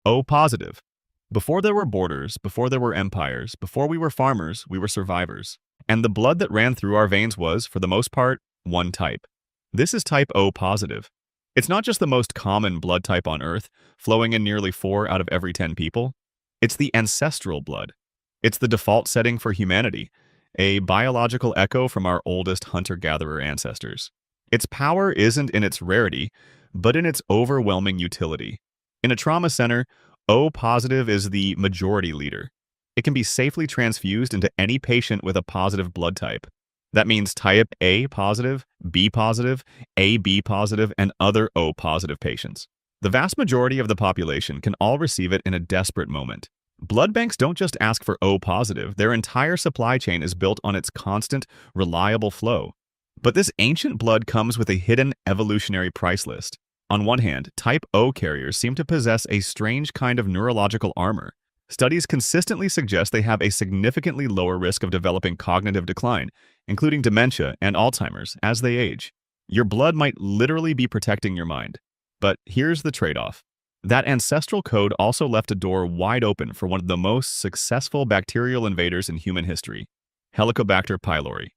O positive. Before there were borders, before there were empires, before we were farmers, we were survivors. And the blood that ran through our veins was, for the most part, one type. This is type O positive. It's not just the most common blood type on Earth, flowing in nearly 4 out of every 10 people. It's the ancestral blood. It's the default setting for humanity, a biological echo from our oldest hunter-gatherer ancestors. Its power isn't in its rarity, but in its overwhelming utility. In a trauma center, O positive is the majority leader. It can be safely transfused into any patient with a positive blood type. That means type A positive, B positive, AB positive, and other O positive patients. The vast majority of the population can all receive it in a desperate moment. Blood banks don't just ask for O positive, their entire supply chain is built on its constant, reliable flow. But this ancient blood comes with a hidden evolutionary price list. On one hand, type O carriers seem to possess a strange kind of neurological armor. Studies consistently suggest they have a significantly lower risk of developing cognitive decline, including dementia and Alzheimer's, as they age. Your blood might literally be protecting your mind. But here's the trade-off. That ancestral code also left a door wide open for one of the most successful bacterial invaders in human history, Helicobacter pylori.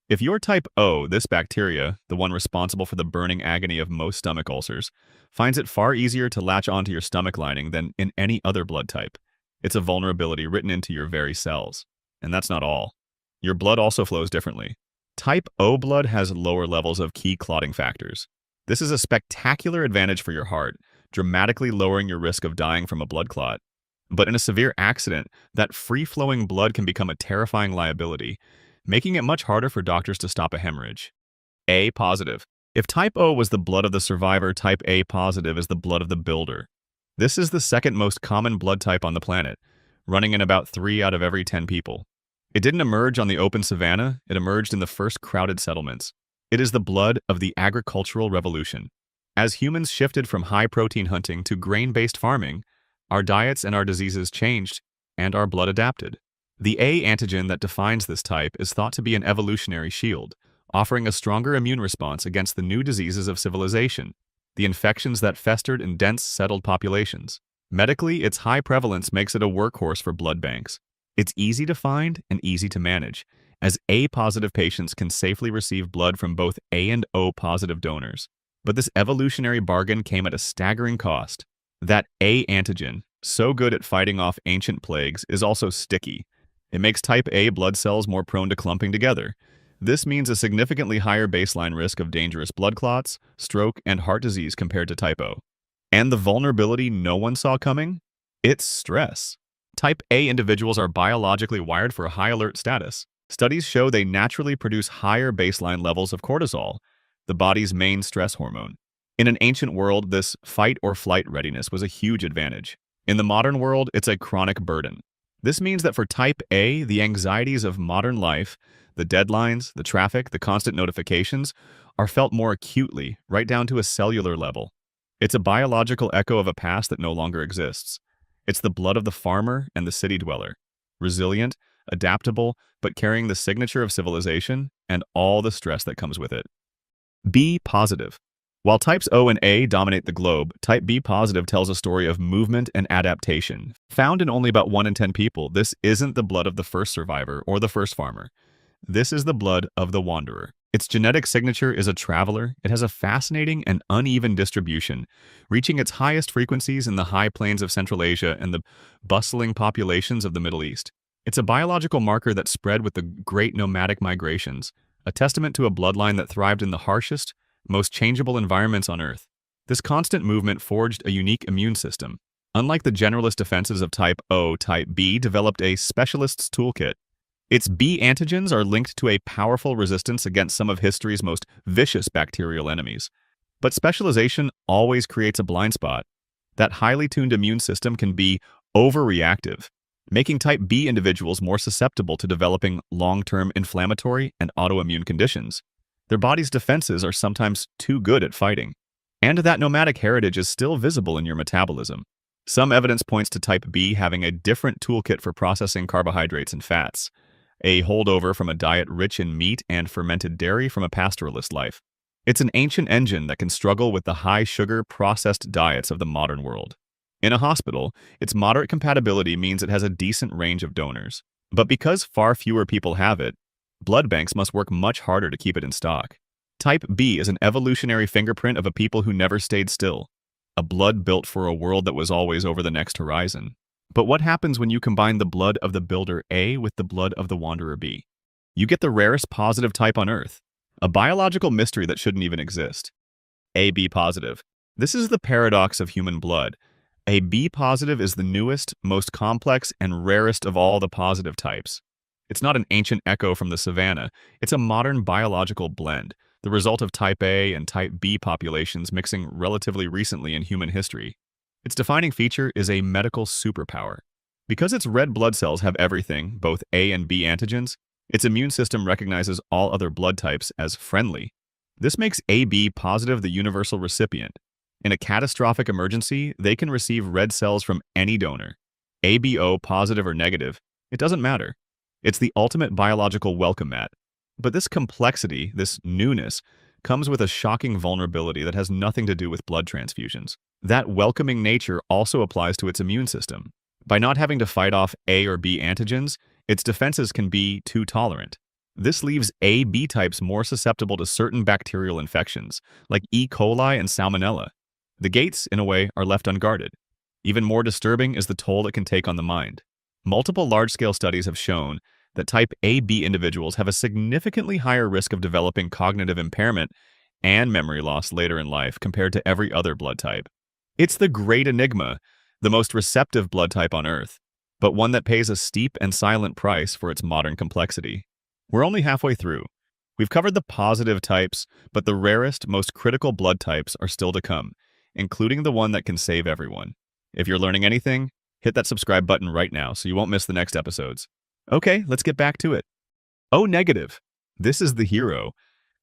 If you're type O, this bacteria, the one responsible for the burning agony of most stomach ulcers, finds it far easier to latch onto your stomach lining than in any other blood type. It's a vulnerability written into your very cells. And that's not all. Your blood also flows differently. Type O blood has lower levels of key clotting factors. This is a spectacular advantage for your heart, dramatically lowering your risk of dying from a blood clot. But in a severe accident, that free-flowing blood can become a terrifying liability, making it much harder for doctors to stop a hemorrhage. A positive. If type O was the blood of the survivor, type A positive is the blood of the builder. This is the second most common blood type on the planet, running in about 3 out of every 10 people. It didn't emerge on the open savanna, it emerged in the first crowded settlements. It is the blood of the agricultural revolution. As humans shifted from high-protein hunting to grain-based farming, our diets and our diseases changed, and our blood adapted. The A antigen that defines this type is thought to be an evolutionary shield, offering a stronger immune response against the new diseases of civilization, the infections that festered in dense, settled populations. Medically, its high prevalence makes it a workhorse for blood banks. It's easy to find and easy to manage, as A-positive patients can safely receive blood from both A and O-positive donors. But this evolutionary bargain came at a staggering cost. That A antigen, so good at fighting off ancient plagues, is also sticky. It makes type A blood cells more prone to clumping together. This means a significantly higher baseline risk of dangerous blood clots, stroke, and heart disease compared to type O. And the vulnerability no one saw coming? It's stress. Type A individuals are biologically wired for a high alert status. Studies show they naturally produce higher baseline levels of cortisol, the body's main stress hormone. In an ancient world, this fight or flight readiness was a huge advantage. In the modern world, it's a chronic burden. This means that for type A, the anxieties of modern life, the deadlines, the traffic, the constant notifications, are felt more acutely, right down to a cellular level. It's a biological echo of a past that no longer exists. It's the blood of the farmer and the city dweller, resilient, adaptable, but carrying the signature of civilization and all the stress that comes with it. B positive. While types O and A dominate the globe, type B positive tells a story of movement and adaptation. Found in only about 1 in 10 people, this isn't the blood of the first survivor or the first farmer. This is the blood of the wanderer. Its genetic signature is a traveler. It has a fascinating and uneven distribution, reaching its highest frequencies in the high plains of Central Asia and the bustling populations of the Middle East. It's a biological marker that spread with the great nomadic migrations, a testament to a bloodline that thrived in the harshest, most changeable environments on Earth. This constant movement forged a unique immune system. Unlike the generalist defenses of type O, type B developed a specialist's toolkit. Its B antigens are linked to a powerful resistance against some of history's most vicious bacterial enemies. But specialization always creates a blind spot. That highly tuned immune system can be overreactive, making type B individuals more susceptible to developing long-term inflammatory and autoimmune conditions. Their body's defenses are sometimes too good at fighting. And that nomadic heritage is still visible in your metabolism. Some evidence points to type B having a different toolkit for processing carbohydrates and fats, a holdover from a diet rich in meat and fermented dairy from a pastoralist life. It's an ancient engine that can struggle with the high-sugar, processed diets of the modern world. In a hospital, its moderate compatibility means it has a decent range of donors. But because far fewer people have it, blood banks must work much harder to keep it in stock. Type B is an evolutionary fingerprint of a people who never stayed still, a blood built for a world that was always over the next horizon. But what happens when you combine the blood of the builder A with the blood of the wanderer B? You get the rarest positive type on Earth, a biological mystery that shouldn't even exist. AB positive. This is the paradox of human blood. A B positive is the newest, most complex, and rarest of all the positive types. It's not an ancient echo from the savannah, it's a modern biological blend, the result of type A and type B populations mixing relatively recently in human history. Its defining feature is a medical superpower. Because its red blood cells have everything, both A and B antigens, its immune system recognizes all other blood types as friendly. This makes AB positive the universal recipient. In a catastrophic emergency, they can receive red cells from any donor. ABO positive or negative, it doesn't matter. It's the ultimate biological welcome mat. But this complexity, this newness, comes with a shocking vulnerability that has nothing to do with blood transfusions. That welcoming nature also applies to its immune system. By not having to fight off A or B antigens, its defenses can be too tolerant. This leaves A-B types more susceptible to certain bacterial infections, like E. coli and Salmonella. The gates, in a way, are left unguarded. Even more disturbing is the toll it can take on the mind. Multiple large-scale studies have shown that type AB individuals have a significantly higher risk of developing cognitive impairment and memory loss later in life compared to every other blood type. It's the great enigma, the most receptive blood type on Earth, but one that pays a steep and silent price for its modern complexity. We're only halfway through. We've covered the positive types, but the rarest, most critical blood types are still to come, including the one that can save everyone. If you're learning anything, hit that subscribe button right now so you won't miss the next episodes. Okay, let's get back to it. O negative. This is the hero.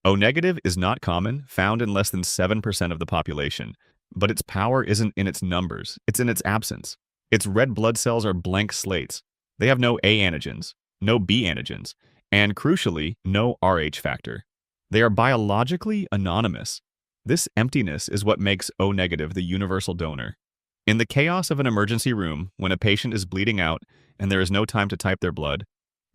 O negative is not common, found in less than 7% of the population. But its power isn't in its numbers, it's in its absence. Its red blood cells are blank slates. They have no A antigens, no B antigens, and crucially, no Rh factor. They are biologically anonymous. This emptiness is what makes O negative the universal donor. In the chaos of an emergency room, when a patient is bleeding out and there is no time to type their blood,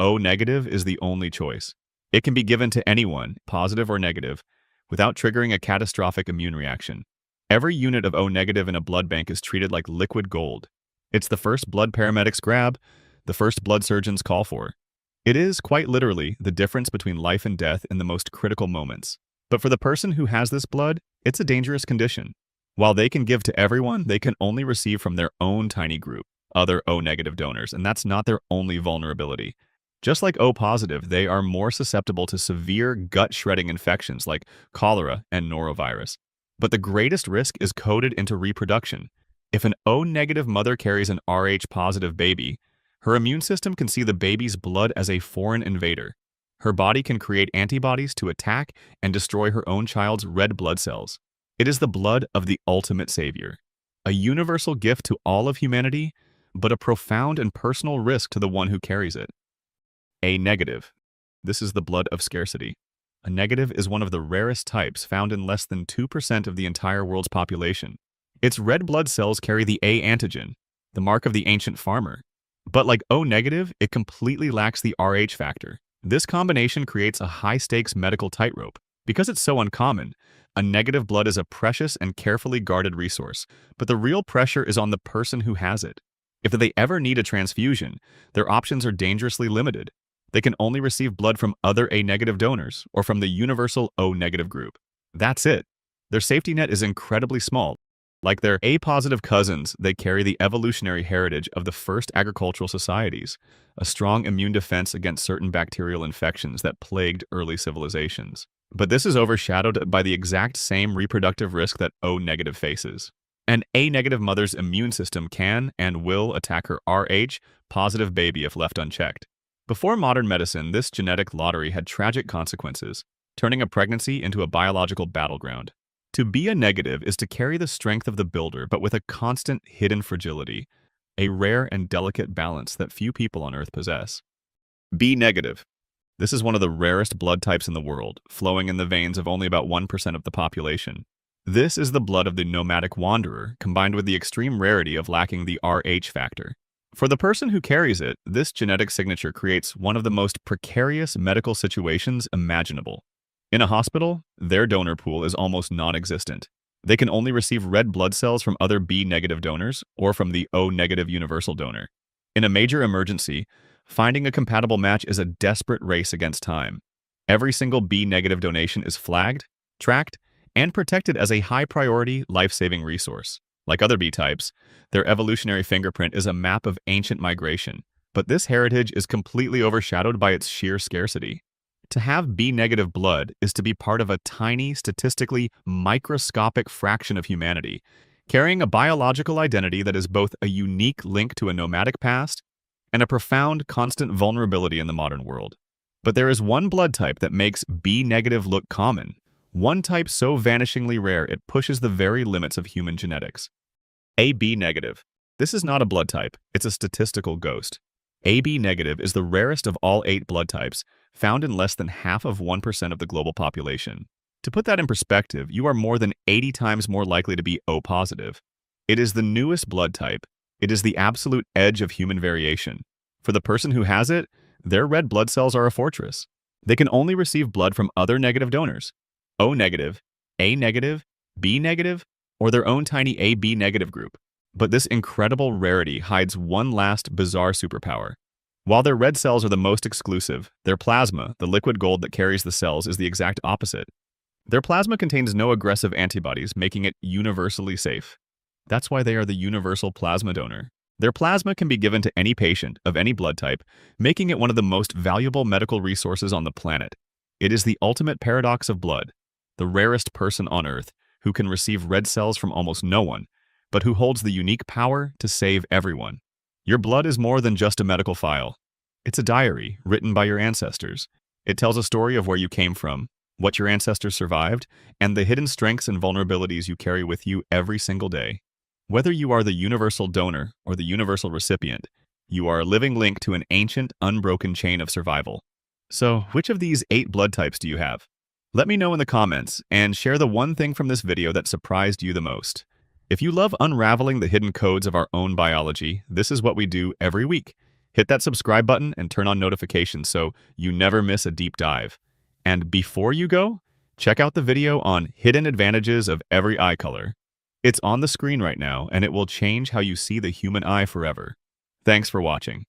O negative is the only choice. It can be given to anyone, positive or negative, without triggering a catastrophic immune reaction. Every unit of O negative in a blood bank is treated like liquid gold. It's the first blood paramedics grab, the first blood surgeons call for. It is, quite literally, the difference between life and death in the most critical moments. But for the person who has this blood, it's a dangerous condition. While they can give to everyone, they can only receive from their own tiny group, other O-negative donors, and that's not their only vulnerability. Just like O-positive, they are more susceptible to severe gut-shredding infections like cholera and norovirus. But the greatest risk is coded into reproduction. If an O-negative mother carries an Rh-positive baby, her immune system can see the baby's blood as a foreign invader. Her body can create antibodies to attack and destroy her own child's red blood cells. It is the blood of the ultimate savior, a universal gift to all of humanity, but a profound and personal risk to the one who carries it. A negative. This is the blood of scarcity. A negative is one of the rarest types found in less than 2% of the entire world's population. Its red blood cells carry the A antigen, the mark of the ancient farmer. But like O negative, it completely lacks the Rh factor. This combination creates a high-stakes medical tightrope. Because it's so uncommon, a negative blood is a precious and carefully guarded resource, but the real pressure is on the person who has it. If they ever need a transfusion, their options are dangerously limited. They can only receive blood from other A-negative donors or from the universal O-negative group. That's it. Their safety net is incredibly small. Like their A-positive cousins, they carry the evolutionary heritage of the first agricultural societies, a strong immune defense against certain bacterial infections that plagued early civilizations. But this is overshadowed by the exact same reproductive risk that O-negative faces. An A-negative mother's immune system can and will attack her Rh-positive baby if left unchecked. Before modern medicine, this genetic lottery had tragic consequences, turning a pregnancy into a biological battleground. To be a negative is to carry the strength of the builder, but with a constant hidden fragility, a rare and delicate balance that few people on Earth possess. B negative. This is one of the rarest blood types in the world, flowing in the veins of only about 1% of the population. This is the blood of the nomadic wanderer, combined with the extreme rarity of lacking the Rh factor. For the person who carries it, this genetic signature creates one of the most precarious medical situations imaginable. In a hospital, their donor pool is almost non-existent. They can only receive red blood cells from other B-negative donors or from the O-negative universal donor. In a major emergency, finding a compatible match is a desperate race against time. Every single B-negative donation is flagged, tracked, and protected as a high-priority, life-saving resource. Like other B types, their evolutionary fingerprint is a map of ancient migration, but this heritage is completely overshadowed by its sheer scarcity. To have B-negative blood is to be part of a tiny, statistically microscopic fraction of humanity, carrying a biological identity that is both a unique link to a nomadic past and a profound, constant vulnerability in the modern world. But there is one blood type that makes B-negative look common, one type so vanishingly rare it pushes the very limits of human genetics. AB-negative. This is not a blood type, it's a statistical ghost. AB-negative is the rarest of all 8 blood types, found in less than half of 1% of the global population. To put that in perspective, you are more than 80 times more likely to be O-positive. It is the newest blood type. It is the absolute edge of human variation. For the person who has it, their red blood cells are a fortress. They can only receive blood from other negative donors. O-negative, A-negative, B-negative, or their own tiny AB-negative group. But this incredible rarity hides one last bizarre superpower. While their red cells are the most exclusive, their plasma, the liquid gold that carries the cells, is the exact opposite. Their plasma contains no aggressive antibodies, making it universally safe. That's why they are the universal plasma donor. Their plasma can be given to any patient of any blood type, making it one of the most valuable medical resources on the planet. It is the ultimate paradox of blood, the rarest person on Earth who can receive red cells from almost no one, but who holds the unique power to save everyone. Your blood is more than just a medical file. It's a diary written by your ancestors. It tells a story of where you came from, what your ancestors survived, and the hidden strengths and vulnerabilities you carry with you every single day. Whether you are the universal donor or the universal recipient, you are a living link to an ancient, unbroken chain of survival. So, which of these 8 blood types do you have? Let me know in the comments, and share the one thing from this video that surprised you the most. If you love unraveling the hidden codes of our own biology, this is what we do every week. Hit that subscribe button and turn on notifications so you never miss a deep dive. And before you go, check out the video on hidden advantages of every eye color. It's on the screen right now, and it will change how you see the human eye forever. Thanks for watching.